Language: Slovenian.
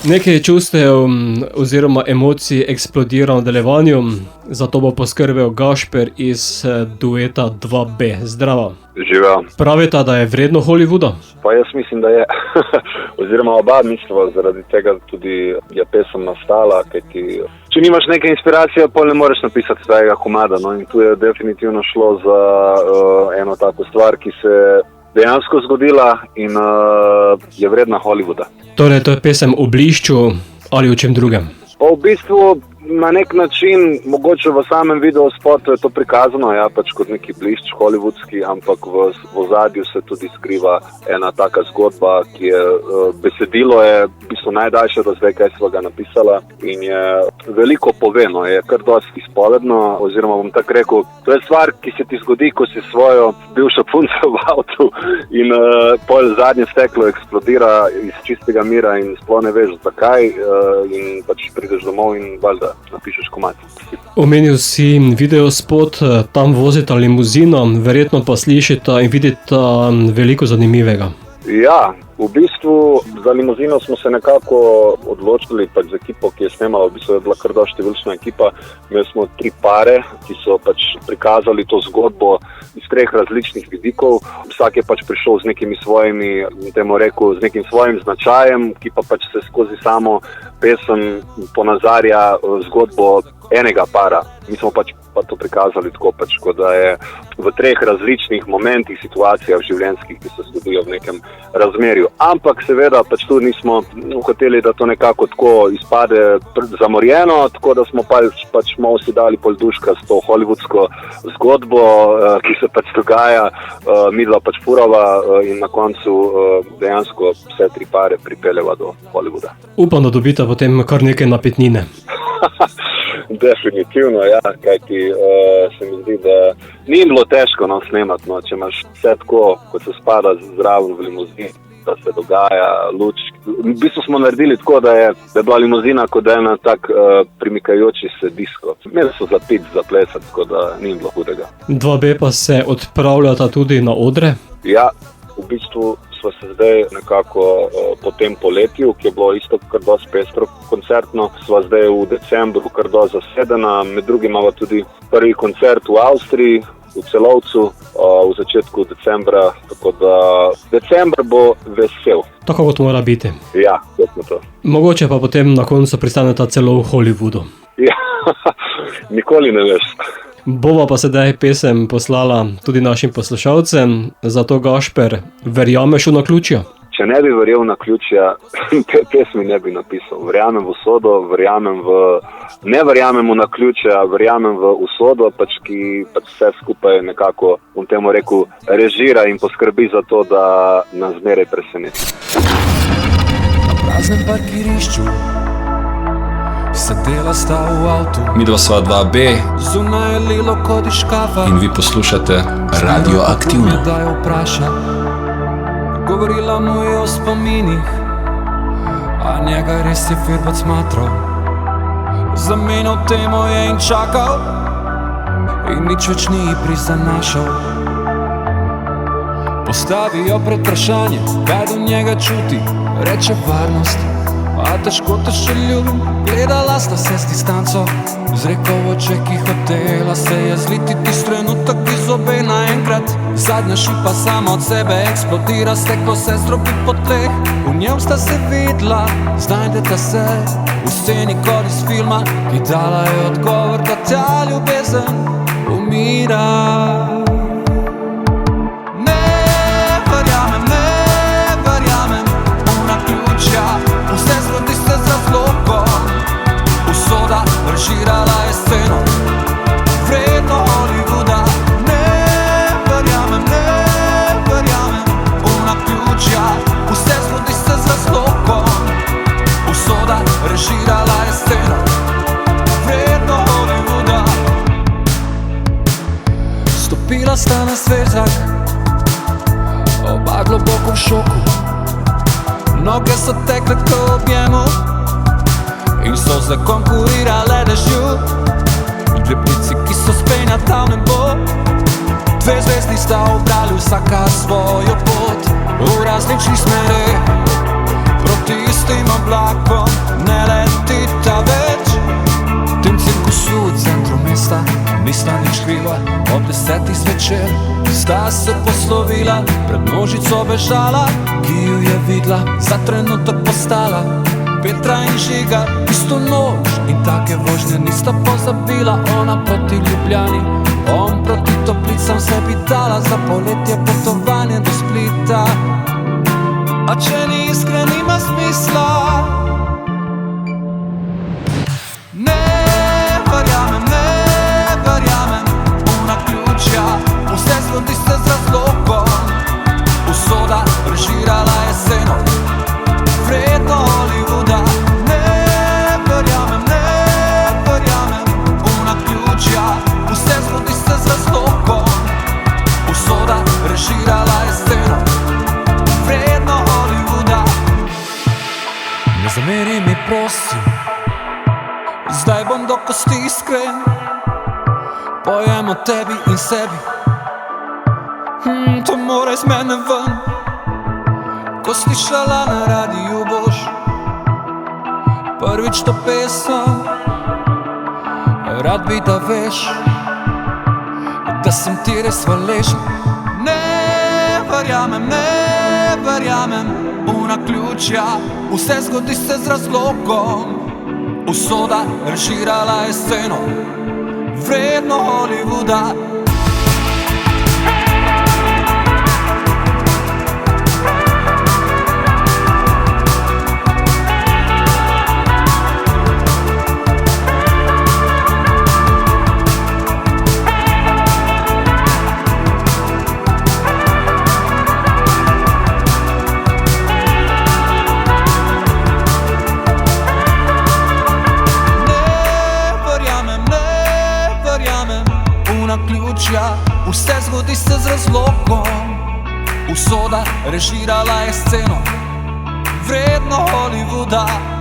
Nekaj čustev oziroma emocij eksplodira v nadaljevanju, zato bo poskrbel Gašper iz dueta 2B. Zdravo. Živijo. Pravita, da je vredno Hollywooda? Pa jaz mislim, da je. Oziroma oba misliva, zaradi tega tudi je pesem nastala, kajti če nimaš neke inspiracije, pol ne moreš napisati svojega komada. No? In tu je definitivno šlo za eno tako stvar, ki se dejansko zgodila in je vredna Hollywooda. Torej, to je pesem o blišču ali o čem drugem? Pa v bistvu na nek način, mogoče v samem videospotu je to prikazano, ja, pač kot neki blišč hollywoodski, ampak v ozadju se tudi skriva ena taka zgodba, ki je, besedilo je v bistvu najdaljše do zdaj, kaj sva ga napisala in je veliko poveno, je kar dosti izpovedno, oziroma bom tako rekel, to je stvar, ki se ti zgodi, ko si svojo bivšo punco v avtu in pol zadnje steklo eksplodira iz čistega mira in sploh ne veš zakaj in pač prideš domov in valjda napišeš komad. Omenil si videospot, tam vozita limuzino, verjetno pa slišita in vidita veliko zanimivega. Ja, v bistvu za limuzino smo se nekako odločili pač z ekipo, ki je snemala, v bistvu je bila kar dosti številčna ekipa. Imeli smo 3 pare, ki so pač prikazali to zgodbo iz 3 različnih vidikov. Vsak je pač prišel z nekimi svojimi, temu rekel, z nekim svojim značajem, ki pa pač se skozi samo pesem ponazarja zgodbo enega para. Mi smo pač to prikazali tako pač, kot da je v 3 različnih momentih, situacijah življenjskih, ki se zgodijo v nekem razmerju. Ampak seveda pač tu nismo hoteli, da to nekako tako izpade zamorjeno, tako da smo pač malo si dali pol duška s to hollywoodsko zgodbo, ki se pač dogaja, midva pač furava in na koncu dejansko vse 3 pare pripeljeva do Hollywooda. Upam, da dobita potem kar nekaj napetnine. Definitivno, ja, kajti se mi zdi, da ni bilo težko snemati, no, če imaš vse tako, kot se spada zraven v limuzini, da se dogaja luč. V bistvu smo naredili tako, da je bila limuzina kot ena tak primikajoči se disko. Imeli so za pit, za plesati, tako da ni bilo hudega. 2B pa se odpravljata tudi na odre? Ja, v bistvu smo se zdaj nekako po tem poletju, ki je bilo isto kar dosti pestro koncertno, sva zdaj v decembru kar dosti zasedena, med drugim imamo tudi prvi koncert v Avstriji, v Celovcu, v začetku decembra, tako da december bo vesel. Tako kot mora biti. Ja, kot to. Mogoče pa potem na koncu pristaneta celo v Hollywoodu. Ja, nikoli ne veš. Bova pa sedaj pesem poslala tudi našim poslušalcem, zato Gašper, verjameš v naključja? Če ne bi verjel v naključja, pesmi ne bi napisal. Verjamem v usodo, ne verjamem v naključja, verjamem v usodo, pač ki pač vse skupaj nekako, bom temu rekel, režira in poskrbi za to, da nas zmeraj preseneti. Na praznem parkirišču sedela sta v avtu, midva sva 2B, zunaj je lilo kot iz škafa in vi poslušate Radioaktivno. Da jo vpraša, govorila mu je o spominih, a njega res je firbac smatral. Zamenjal temo je in čakal in nič več ni prizanašal. Postavi jo pred vprašanje, kaj do njega čuti, reče varnost. A težko te še ljubim, gledala sta se s distanco, zrekel v oči, ki hotela se je zliti tisti trenutek iz obe naenkrat. Zadnja šipa sama od sebe eksplodira, steklo se zdrobi po tleh, v njem sta se videla, znajdeta se v sceni kot iz filma, ki dala je odgovor, da ta ljubezen umira. Vse zgodi se z razlogom, usoda režirala je sceno, vredno Hollywooda. Ne verjamem v naključja, vse zgodi se z razlogom, usoda režirala je sceno, vredno Hollywooda. Stopila sta na svež zrak, oba globoko v šoku, noge so tekle k objemu in so se konkurirale dežju. Dreplici, ki so spenja tam nebo, 2 zvezdi sta obrali vsaka svojo pot v različnih smereh proti istim oblakom. nista nič kriva. Ob 10 zvečer sta se poslovila, pred množico bežala, ki ju je videla, za trenutek postala Petra in Žiga. Isto noč in take vožnje nista pozabila, ona proti Ljubljani, on proti Toplicam, se bi dala za poletje potovanje do Splita. A če ni iskren, ima smisla. Ne verjamem v naključja, vse zgodi se z razlogom. Usoda režirala je sceno, vredno Hollywooda. Ne verjamem v naključja, vse zgodi se z razlogom. Usoda režirala je sceno, vredno Hollywooda. Ne zameri mi, prosim, zdaj bom do kosti iskren, pojem o tebi in sebi. To mora iz mene ven. Ko slišala na radiju boš prvič to pesem, rad bi da veš, da sem ti res hvaležen. Ne verjamem v naključja, vse zgodi se z razlogom. Usoda režirala je sceno, vredno Hollywooda. Vse zgodi se z razlogom. Usoda režirala je sceno, vredno Hollywooda.